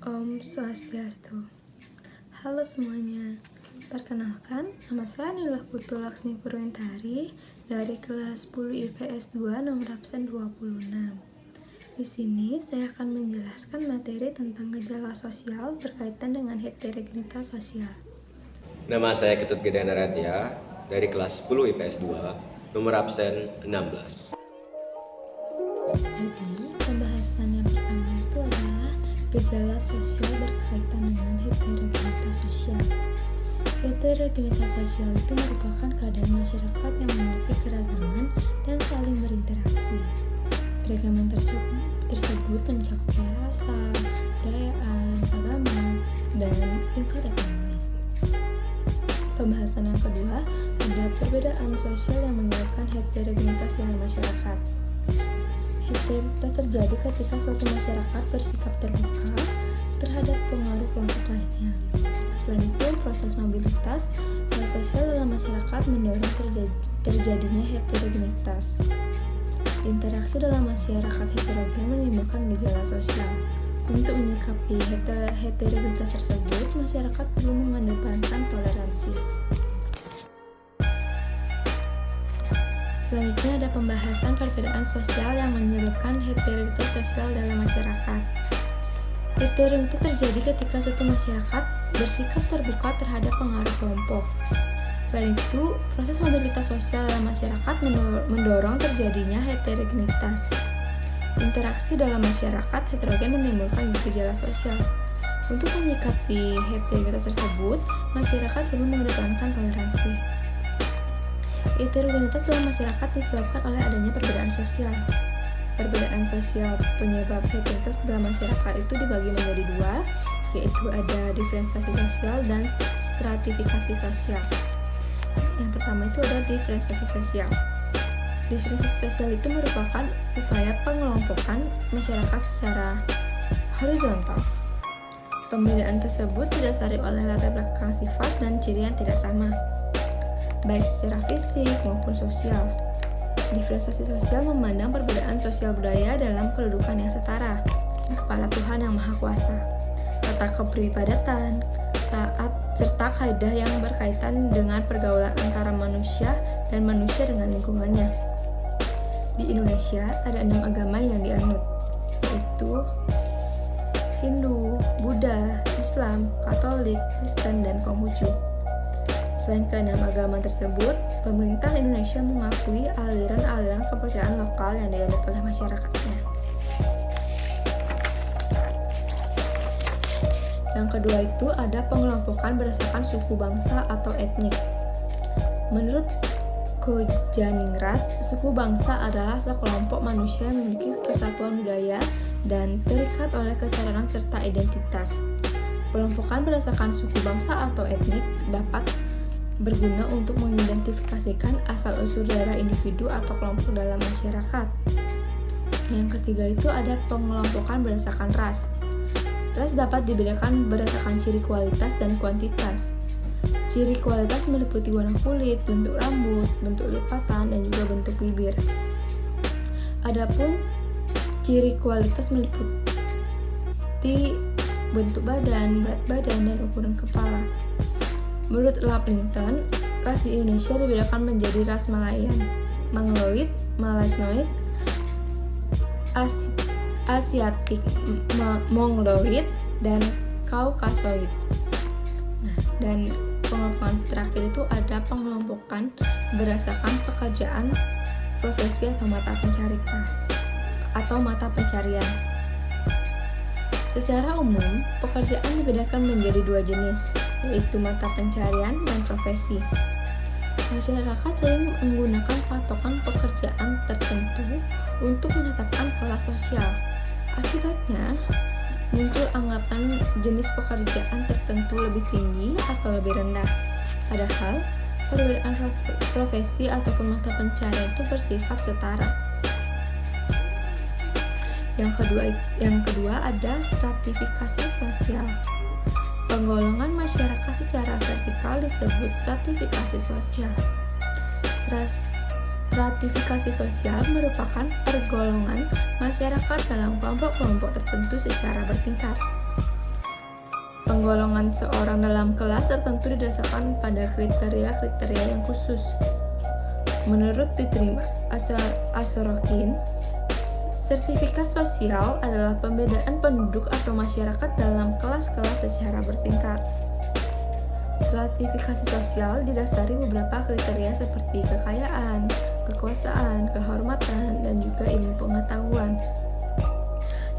Om Swastiastu. Halo semuanya, perkenalkan nama saya Nilah Putu Laksmi Purwentari dari kelas 10 IPS 2 nomor absen 26. Di sini saya akan menjelaskan materi tentang gejala sosial berkaitan dengan heterogenitas sosial. Nama saya Ketut Gedana Radya dari kelas 10 IPS 2 nomor absen 16. Jadi, pembahasan yang pertama itu adalah gejala sosial berkaitan dengan heterogenitas sosial. Heterogenitas sosial itu merupakan keadaan masyarakat yang memiliki keragaman dan saling berinteraksi. Keragaman tersebut mencakup rasa, budayaan, agama, dan tingkat ekonomi. Pembahasan yang kedua ada perbedaan sosial yang menyebabkan heterogenitas dalam masyarakat. Heterogenitas terjadi ketika suatu masyarakat bersikap terbuka terhadap pengaruh kelompok lainnya. Selain itu, proses mobilitas sosial dalam masyarakat mendorong terjadinya heterogenitas. Interaksi dalam masyarakat heterogen menimbulkan gejala sosial. Untuk menyikapi heterogenitas tersebut, masyarakat perlu mengedepankan toleransi. Selanjutnya ada pembahasan perbedaan sosial yang menyebabkan heterogenitas sosial dalam masyarakat. Heterogenitas terjadi ketika suatu masyarakat bersikap terbuka terhadap pengaruh kelompok. Selain itu, proses mobilitas sosial dalam masyarakat mendorong terjadinya heterogenitas. Interaksi dalam masyarakat heterogen menimbulkan gejala sosial. Untuk menyikapi heterogenitas tersebut, masyarakat perlu mengedepankan toleransi. Heterogenitas dalam masyarakat disebabkan oleh adanya perbedaan sosial. Perbedaan sosial penyebab heterogenitas dalam masyarakat itu dibagi menjadi dua, yaitu ada diferensiasi sosial dan stratifikasi sosial. Yang pertama itu ada diferensiasi sosial. Diferensiasi sosial itu merupakan upaya pengelompokan masyarakat secara horizontal. Pembedaan tersebut didasari oleh latar belakang sifat dan ciri yang tidak sama, baik secara fisik maupun sosial. Diferensiasi sosial memandang perbedaan sosial budaya dalam kedudukan yang setara kepada Tuhan Yang Maha Kuasa, tata kepribadian, serta kaidah yang berkaitan dengan pergaulan antara manusia dan manusia dengan lingkungannya. Di Indonesia ada 6 agama yang dianut, yaitu Hindu, Buddha, Islam, Katolik, Kristen, dan Konghucu. Selain ke-6 agama tersebut, pemerintah Indonesia mengakui aliran-aliran kepercayaan lokal yang dianut oleh masyarakatnya. Yang kedua itu ada pengelompokan berdasarkan suku bangsa atau etnik. Menurut Kojaningrat, suku bangsa adalah sekelompok manusia yang memiliki kesatuan budaya dan terikat oleh kesadaran serta identitas. Pengelompokan berdasarkan suku bangsa atau etnik dapat berguna untuk mengidentifikasikan asal-usul darah individu atau kelompok dalam masyarakat. Yang ketiga itu ada pengelompokan berdasarkan ras. Ras dapat dibedakan berdasarkan ciri kualitas dan kuantitas. Ciri kualitas meliputi warna kulit, bentuk rambut, bentuk lipatan, dan juga bentuk bibir. Adapun ciri kualitas meliputi bentuk badan, berat badan, dan ukuran kepala. Menurut Laplinton, ras di Indonesia dibedakan menjadi ras Malayan, Mongoloid, Malasnoid, Asiatik, Mongoloid, dan Kaukasoid. Dan pengelompokan terakhir itu ada pengelompokan berdasarkan pekerjaan, profesi atau mata pencarian. Secara umum, pekerjaan dibedakan menjadi dua jenis, yaitu mata pencarian dan profesi. Masyarakat sering menggunakan patokan pekerjaan tertentu untuk menetapkan kelas sosial. Akibatnya, muncul anggapan jenis pekerjaan tertentu lebih tinggi atau lebih rendah. Padahal, perbedaan profesi ataupun mata pencarian itu bersifat setara. Yang kedua ada stratifikasi sosial. Penggolongan masyarakat secara vertikal disebut stratifikasi sosial. Stratifikasi sosial merupakan pergolongan masyarakat dalam kelompok-kelompok tertentu secara bertingkat. Penggolongan seorang dalam kelas tertentu didasarkan pada kriteria-kriteria yang khusus. Menurut Fitri Asorokin, sertifikat sosial adalah pembedaan penduduk atau masyarakat dalam kelas-kelas secara bertingkat. Stratifikasi sosial didasari beberapa kriteria seperti kekayaan, kekuasaan, kehormatan, dan juga ilmu pengetahuan.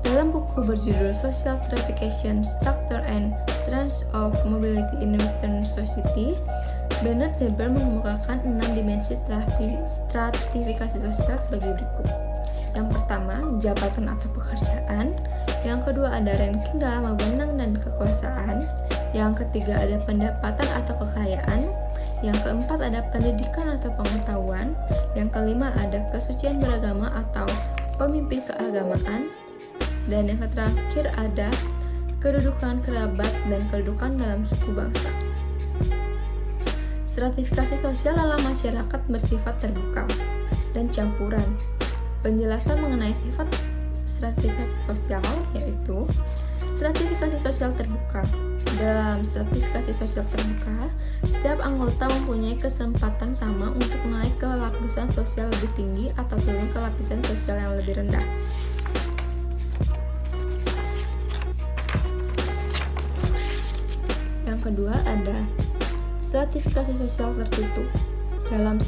Dalam buku berjudul Social Stratification, Structure and Trends of Mobility in Western Society, Bennett Weber mengemukakan 6 dimensi stratifikasi sosial sebagai berikut. Yang pertama, jabatan atau pekerjaan. Yang kedua, ada ranking dalam wewenang dan kekuasaan. Yang ketiga, ada pendapatan atau kekayaan. Yang keempat, ada pendidikan atau pengetahuan. Yang kelima, ada kesucian beragama atau pemimpin keagamaan. Dan yang terakhir ada kedudukan kerabat dan kedudukan dalam suku bangsa. Stratifikasi sosial dalam masyarakat bersifat terbuka dan campuran. Penjelasan mengenai sifat stratifikasi sosial yaitu stratifikasi sosial terbuka. Dalam stratifikasi sosial terbuka, setiap anggota mempunyai kesempatan sama untuk naik ke lapisan sosial lebih tinggi atau turun ke lapisan sosial yang lebih rendah. Kedua, ada stratifikasi sosial tertutup. Dalam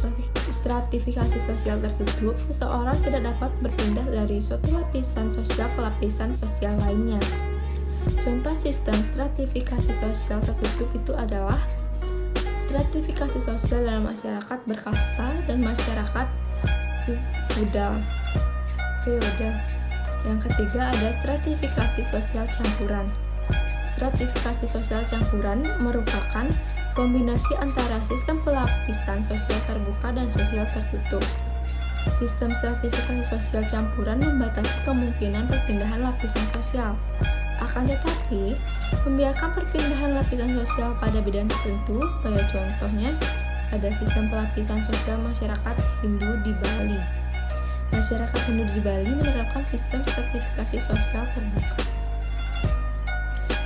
stratifikasi sosial tertutup, seseorang tidak dapat berpindah dari suatu lapisan sosial ke lapisan sosial lainnya. Contoh sistem stratifikasi sosial tertutup itu adalah stratifikasi sosial dalam masyarakat berkasta dan masyarakat feodal. Yang ketiga, ada stratifikasi sosial campuran. Stratifikasi sosial campuran merupakan kombinasi antara sistem pelapisan sosial terbuka dan sosial tertutup. Sistem stratifikasi sosial campuran membatasi kemungkinan perpindahan lapisan sosial. Akan tetapi, membiarkan perpindahan lapisan sosial pada bidang tertentu. Sebagai contohnya, ada sistem pelapisan sosial masyarakat Hindu di Bali. Masyarakat Hindu di Bali menerapkan sistem stratifikasi sosial terbuka.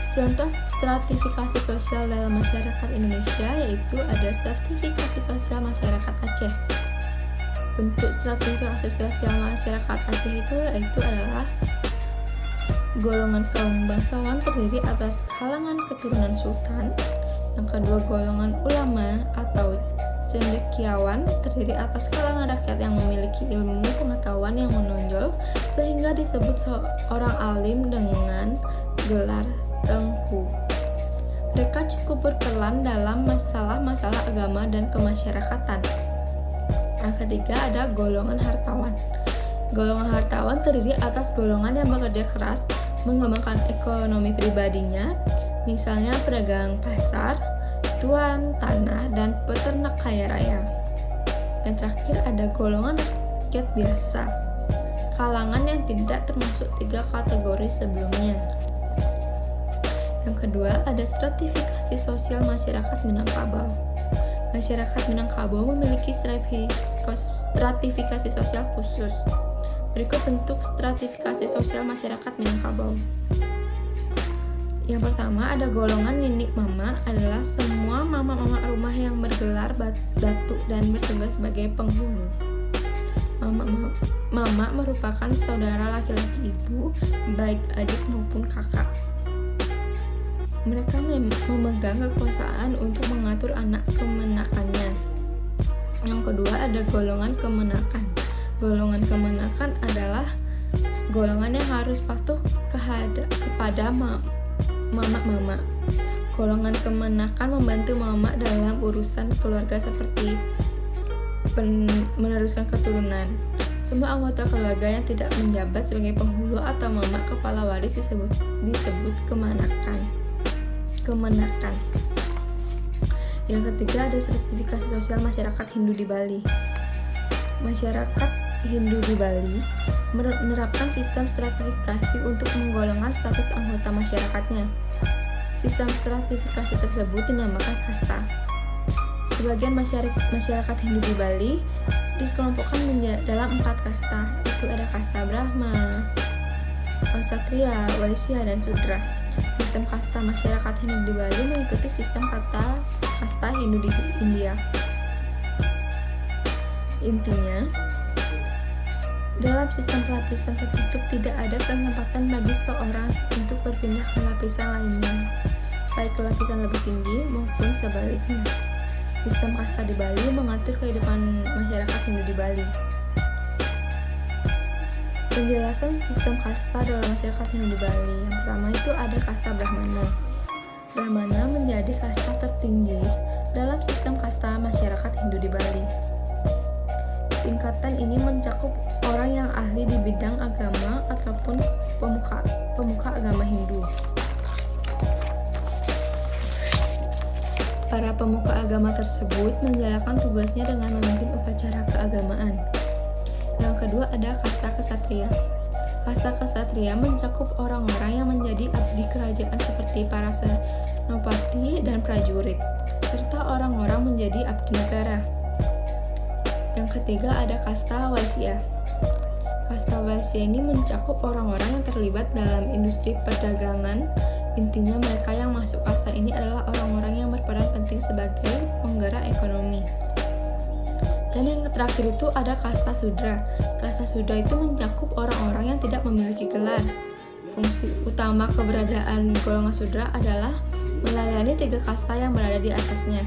Contoh stratifikasi sosial dalam masyarakat Indonesia yaitu ada stratifikasi sosial masyarakat Aceh. Bentuk stratifikasi sosial masyarakat Aceh itu adalah golongan kaum bangsawan terdiri atas kalangan keturunan sultan. Yang kedua, golongan ulama atau cendekiawan terdiri atas kalangan rakyat yang memiliki ilmu pengetahuan yang menonjol sehingga disebut seorang alim dengan gelar tengku. Mereka cukup berperan dalam masalah-masalah agama dan kemasyarakatan. Yang ketiga, ada golongan hartawan. Golongan hartawan terdiri atas golongan yang bekerja keras mengembangkan ekonomi pribadinya, misalnya pedagang pasar, tuan tanah, dan peternak kaya raya. Yang terakhir, ada golongan rakyat biasa, kalangan yang tidak termasuk 3 kategori sebelumnya. Yang kedua, ada stratifikasi sosial masyarakat Minangkabau. Masyarakat Minangkabau memiliki stratifikasi sosial khusus. Berikut bentuk stratifikasi sosial masyarakat Minangkabau. Yang pertama, ada golongan ninik mama, adalah semua mama-mama rumah yang bergelar datuk dan bertugas sebagai penghulu. Mama merupakan saudara laki-laki ibu, baik adik maupun kakak. Mereka memegang kekuasaan untuk mengatur anak kemenakannya. Yang kedua, ada golongan kemenakan. Golongan kemenakan adalah golongan yang harus patuh kepada mama. Golongan kemenakan membantu mama dalam urusan keluarga seperti meneruskan keturunan. Semua anggota keluarga yang tidak menjabat sebagai penghulu atau mama kepala waris disebut kemenakan. Yang ketiga, ada sertifikasi sosial masyarakat Hindu di Bali. Masyarakat Hindu di Bali menerapkan sistem stratifikasi untuk menggolongkan status anggota masyarakatnya. Sistem stratifikasi tersebut dinamakan kasta. Sebagian masyarakat Hindu di Bali dikelompokkan dalam 4 kasta, yaitu ada kasta Brahma, Ksatria, Waisya, dan Sudra. Sistem kasta masyarakat Hindu di Bali mengikuti sistem kasta Hindu di India. Intinya, dalam sistem pelapisan tertutup tidak ada kesempatan bagi seorang untuk berpindah ke lapisan lainnya, baik ke lapisan lebih tinggi maupun sebaliknya. Sistem kasta di Bali mengatur kehidupan masyarakat Hindu di Bali. Penjelasan sistem kasta dalam masyarakat Hindu di Bali. Yang pertama itu ada kasta Brahmana. Brahmana menjadi kasta tertinggi dalam sistem kasta masyarakat Hindu di Bali. Tingkatan ini mencakup orang yang ahli di bidang agama ataupun pemuka agama Hindu. Para pemuka agama tersebut menjalankan tugasnya dengan memimpin upacara keagamaan. Yang kedua ada kasta kesatria. Kasta kesatria mencakup orang-orang yang menjadi abdi kerajaan seperti para senopati dan prajurit, serta orang-orang menjadi abdi negara. Yang ketiga ada kasta waisya. Kasta waisya ini mencakup orang-orang yang terlibat dalam industri perdagangan. Intinya mereka yang masuk kasta ini adalah orang-orang yang berperan penting sebagai penggerak ekonomi. Dan yang terakhir itu ada kasta sudra. Kasta sudra itu mencakup orang-orang yang tidak memiliki gelar. Fungsi utama keberadaan golongan sudra adalah melayani 3 kasta yang berada di atasnya.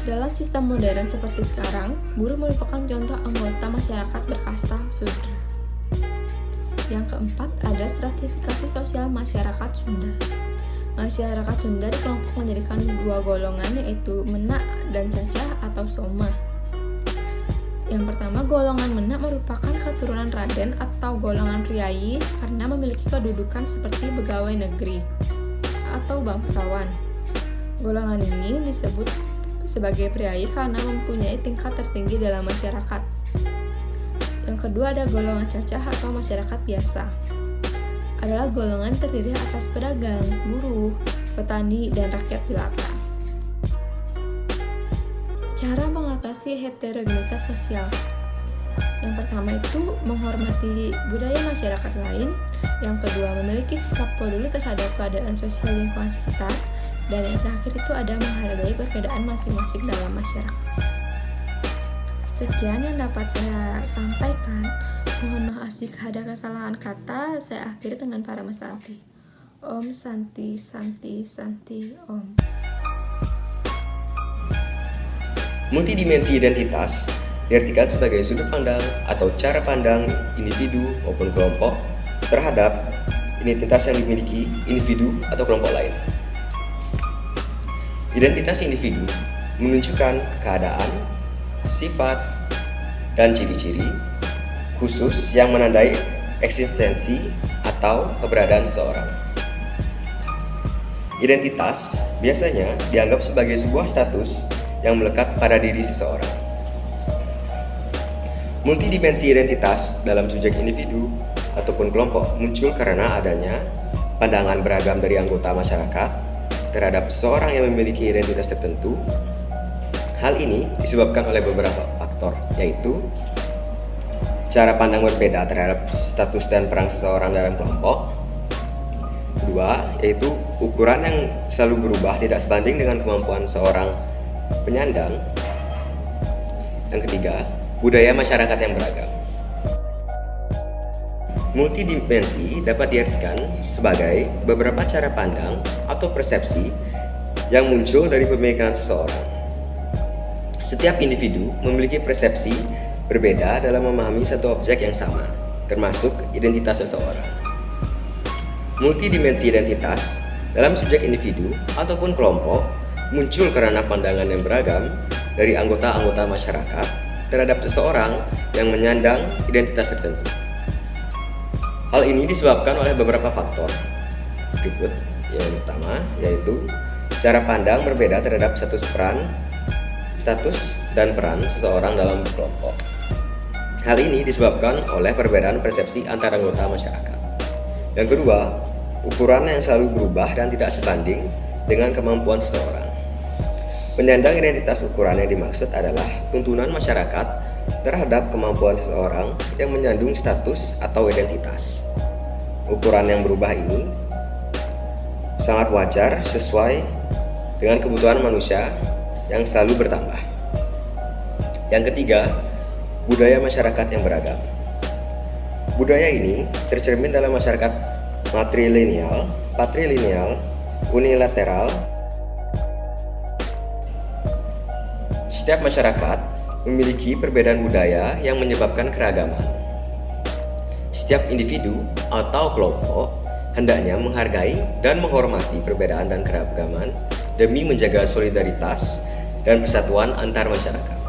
Dalam sistem modern seperti sekarang, buruh merupakan contoh anggota masyarakat berkasta sudra. Yang keempat ada stratifikasi sosial masyarakat Sunda. Masyarakat Sunda dikelompok menjadikan 2 golongan, yaitu menak dan cacah atau soma. Yang pertama, golongan menak merupakan keturunan raden atau golongan priayi karena memiliki kedudukan seperti pegawai negeri atau bangsawan. Golongan ini disebut sebagai priayi karena mempunyai tingkat tertinggi dalam masyarakat. Yang kedua ada golongan cacah atau masyarakat biasa. Adalah golongan terdiri atas pedagang, buruh, petani, dan rakyat jelata. Cara mengatasi heterogenitas sosial. Yang pertama itu menghormati budaya masyarakat lain. Yang kedua memiliki sikap peduli terhadap keadaan sosial lingkungan sekitar. Dan yang terakhir itu ada menghargai perbedaan masing-masing dalam masyarakat. Sekian yang dapat saya sampaikan. Mohon maaf jika ada kesalahan kata. Saya akhiri dengan para Santi. Om Santi Santi Santi Om. Multidimensi identitas diartikan sebagai sudut pandang atau cara pandang individu maupun kelompok terhadap identitas yang dimiliki individu atau kelompok lain. Identitas individu menunjukkan keadaan, sifat, dan ciri-ciri khusus yang menandai eksistensi atau keberadaan seseorang. Identitas biasanya dianggap sebagai sebuah status yang melekat pada diri seseorang. Multidimensi identitas dalam subjek individu ataupun kelompok muncul karena adanya pandangan beragam dari anggota masyarakat terhadap seseorang yang memiliki identitas tertentu. Hal ini disebabkan oleh beberapa faktor, yaitu cara pandang berbeda terhadap status dan peran seseorang dalam kelompok. Kedua, yaitu ukuran yang selalu berubah tidak sebanding dengan kemampuan seorang penyandang. Yang ketiga, budaya masyarakat yang beragam. Multidimensi dapat diartikan sebagai beberapa cara pandang atau persepsi yang muncul dari pemikiran seseorang. Setiap individu memiliki persepsi berbeda dalam memahami satu objek yang sama, termasuk identitas seseorang. Multidimensi identitas dalam subjek individu ataupun kelompok muncul karena pandangan yang beragam dari anggota-anggota masyarakat terhadap seseorang yang menyandang identitas tertentu. Hal ini disebabkan oleh beberapa faktor. Berikut yang pertama, yaitu cara pandang berbeda terhadap status dan peran seseorang dalam kelompok. Hal ini disebabkan oleh perbedaan persepsi antara anggota masyarakat. Yang kedua, ukuran yang selalu berubah dan tidak sebanding dengan kemampuan seseorang. Penyandang identitas ukuran yang dimaksud adalah tuntunan masyarakat terhadap kemampuan seseorang yang menyandung status atau identitas. Ukuran yang berubah ini sangat wajar sesuai dengan kebutuhan manusia yang selalu bertambah. Yang ketiga, budaya masyarakat yang beragam. Budaya ini tercermin dalam masyarakat matrilineal, patrilineal, unilateral. Setiap masyarakat memiliki perbedaan budaya yang menyebabkan keragaman. Setiap individu atau kelompok hendaknya menghargai dan menghormati perbedaan dan keragaman demi menjaga solidaritas dan persatuan antar masyarakat.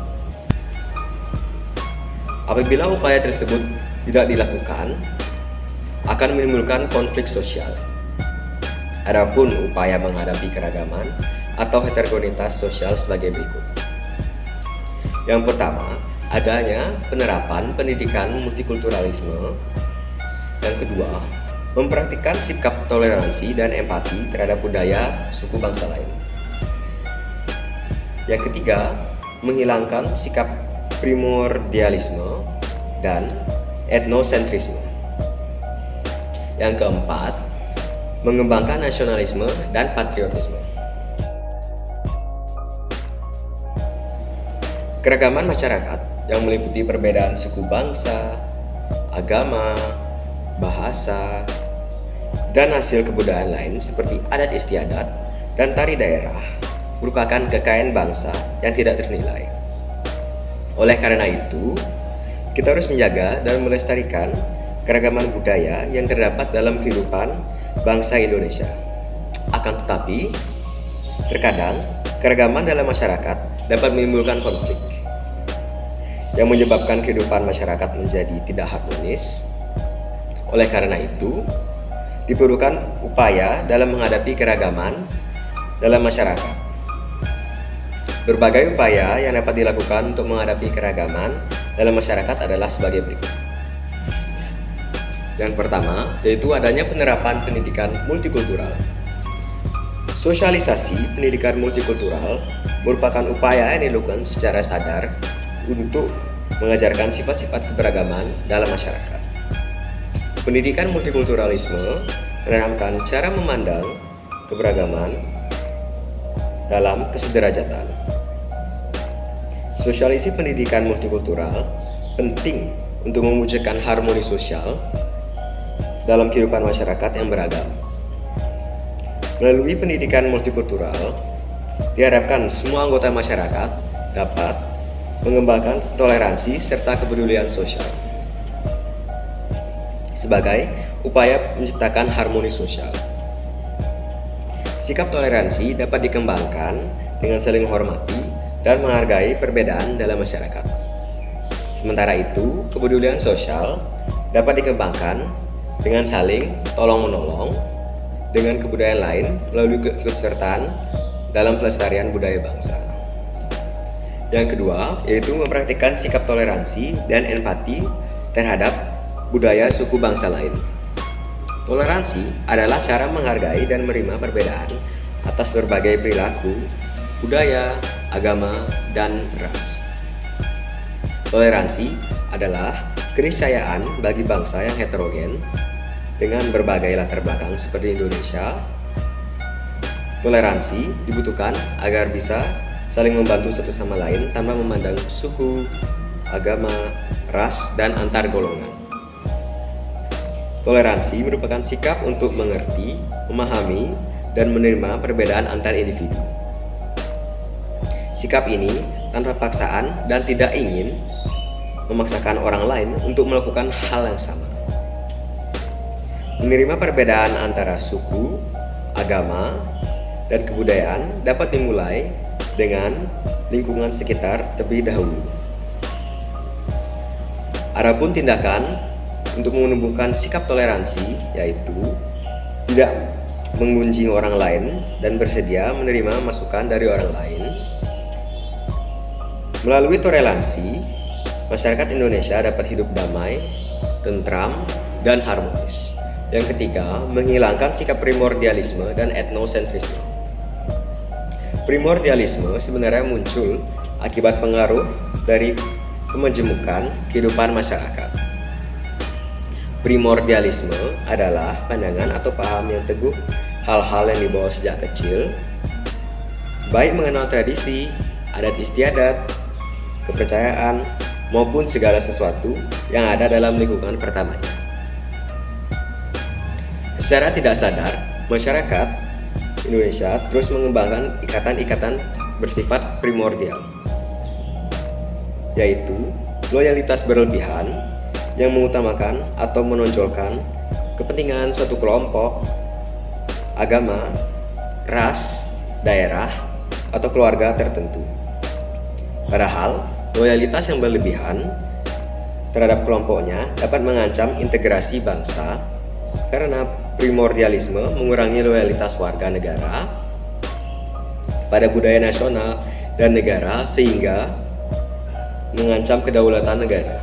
Apabila upaya tersebut tidak dilakukan, akan menimbulkan konflik sosial. Adapun upaya menghadapi keragaman atau heterogenitas sosial sebagai berikut. Yang pertama, adanya penerapan pendidikan multikulturalisme. Yang kedua, mempraktikkan sikap toleransi dan empati terhadap budaya suku bangsa lain. Yang ketiga, menghilangkan sikap primordialisme dan etnosentrisme. Yang keempat, mengembangkan nasionalisme dan patriotisme. Keragaman masyarakat yang meliputi perbedaan suku bangsa, agama, bahasa, dan hasil kebudayaan lain seperti adat istiadat dan tari daerah merupakan kekayaan bangsa yang tidak ternilai. Oleh karena itu, kita harus menjaga dan melestarikan keragaman budaya yang terdapat dalam kehidupan bangsa Indonesia. Akan tetapi, terkadang keragaman dalam masyarakat dapat menimbulkan konflik yang menyebabkan kehidupan masyarakat menjadi tidak harmonis. Oleh karena itu, diperlukan upaya dalam menghadapi keragaman dalam masyarakat. Berbagai upaya yang dapat dilakukan untuk menghadapi keragaman dalam masyarakat adalah sebagai berikut. Yang pertama, yaitu adanya penerapan pendidikan multikultural. Sosialisasi pendidikan multikultural merupakan upaya yang dilakukan secara sadar untuk mengajarkan sifat-sifat keberagaman dalam masyarakat. Pendidikan multikulturalisme menanamkan cara memandang keberagaman dalam kesederajatan. Sosialisasi pendidikan multikultural penting untuk mewujudkan harmoni sosial dalam kehidupan masyarakat yang beragam. Melalui pendidikan multikultural, diharapkan semua anggota masyarakat dapat mengembangkan toleransi serta kepedulian sosial sebagai upaya menciptakan harmoni sosial. Sikap toleransi dapat dikembangkan dengan saling menghormati dan menghargai perbedaan dalam masyarakat. Sementara itu, kepedulian sosial dapat dikembangkan dengan saling tolong-menolong dengan kebudayaan lain melalui keikutsertaan dalam pelestarian budaya bangsa. Yang kedua, yaitu mempraktikkan sikap toleransi dan empati terhadap budaya suku bangsa lain. Toleransi adalah cara menghargai dan menerima perbedaan atas berbagai perilaku, budaya, agama, dan ras. Toleransi adalah keniscayaan bagi bangsa yang heterogen dengan berbagai latar belakang seperti Indonesia. Toleransi dibutuhkan agar bisa saling membantu satu sama lain tanpa memandang suku, agama, ras, dan antar golongan. Toleransi merupakan sikap untuk mengerti, memahami, dan menerima perbedaan antar individu. Sikap ini tanpa paksaan dan tidak ingin memaksakan orang lain untuk melakukan hal yang sama. Menerima perbedaan antara suku, agama, dan kebudayaan dapat dimulai dengan lingkungan sekitar terlebih dahulu. Adapun tindakan untuk menumbuhkan sikap toleransi yaitu tidak menggunjing orang lain dan bersedia menerima masukan dari orang lain. Melalui toleransi, masyarakat Indonesia dapat hidup damai, tentram, dan harmonis. Yang ketiga, menghilangkan sikap primordialisme dan etnosentrisme. Primordialisme sebenarnya muncul akibat pengaruh dari kemajemukan kehidupan masyarakat. Primordialisme adalah pandangan atau paham yang teguh hal-hal yang dibawa sejak kecil, baik mengenal tradisi, adat istiadat, kepercayaan, maupun segala sesuatu yang ada dalam lingkungan pertamanya. Secara tidak sadar, masyarakat Indonesia terus mengembangkan ikatan-ikatan bersifat primordial, yaitu loyalitas berlebihan yang mengutamakan atau menonjolkan kepentingan suatu kelompok, agama, ras, daerah, atau keluarga tertentu. Padahal, loyalitas yang berlebihan terhadap kelompoknya dapat mengancam integrasi bangsa karena primordialisme mengurangi loyalitas warga negara pada budaya nasional dan negara sehingga mengancam kedaulatan negara.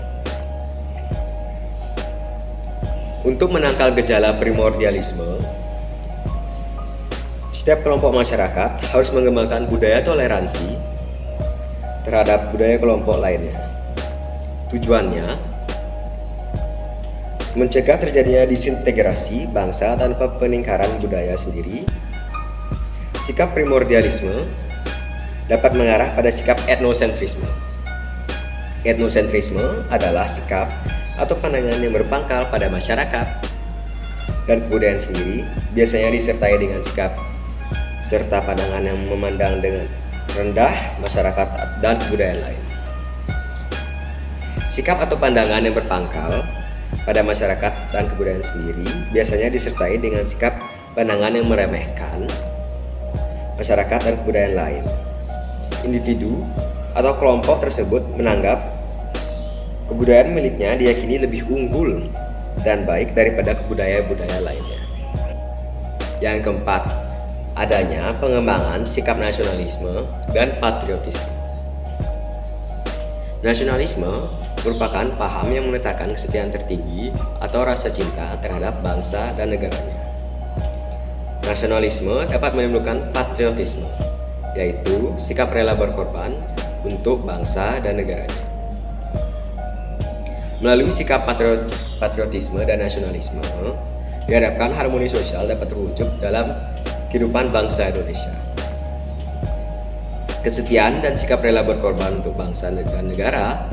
Untuk menangkal gejala primordialisme, setiap kelompok masyarakat harus mengembangkan budaya toleransi terhadap budaya kelompok lainnya. Tujuannya mencegah terjadinya disintegrasi bangsa tanpa peningkaran budaya sendiri. Sikap primordialisme dapat mengarah pada sikap etnosentrisme. Etnosentrisme adalah sikap atau pandangan yang berpangkal pada masyarakat dan kebudayaan sendiri, biasanya disertai dengan sikap serta pandangan yang memandang dengan rendah masyarakat dan kebudayaan lain. Sikap atau pandangan yang berpangkal pada masyarakat dan kebudayaan sendiri biasanya disertai dengan sikap pandangan yang meremehkan masyarakat dan kebudayaan lain. Individu atau kelompok tersebut menganggap kebudayaan miliknya diyakini lebih unggul dan baik daripada kebudayaan-budaya lainnya. Yang keempat, adanya pengembangan sikap nasionalisme dan patriotisme. Nasionalisme merupakan paham yang meletakkan kesetiaan tertinggi atau rasa cinta terhadap bangsa dan negaranya. Nasionalisme dapat menimbulkan patriotisme, yaitu sikap rela berkorban untuk bangsa dan negaranya. Melalui sikap patriotisme dan nasionalisme, diharapkan harmoni sosial dapat terwujud dalam kehidupan bangsa Indonesia. Kesetiaan dan sikap rela berkorban untuk bangsa dan negara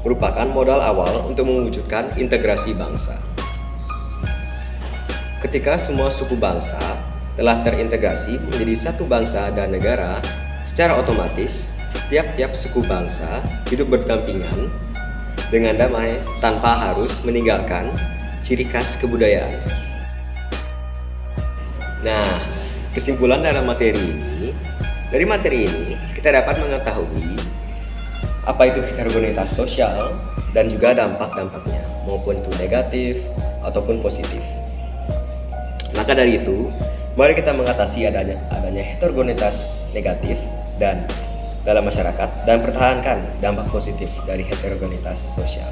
merupakan modal awal untuk mewujudkan integrasi bangsa. Ketika semua suku bangsa telah terintegrasi menjadi satu bangsa dan negara, secara otomatis tiap-tiap suku bangsa hidup berdampingan dengan damai tanpa harus meninggalkan ciri khas kebudayaan. Nah, kesimpulan dari materi ini kita dapat mengetahui apa itu heterogenitas sosial dan juga dampak-dampaknya, maupun itu negatif ataupun positif. Maka dari itu, mari kita mengatasi adanya heterogenitas negatif dan dalam masyarakat dan pertahankan dampak positif dari heterogenitas sosial.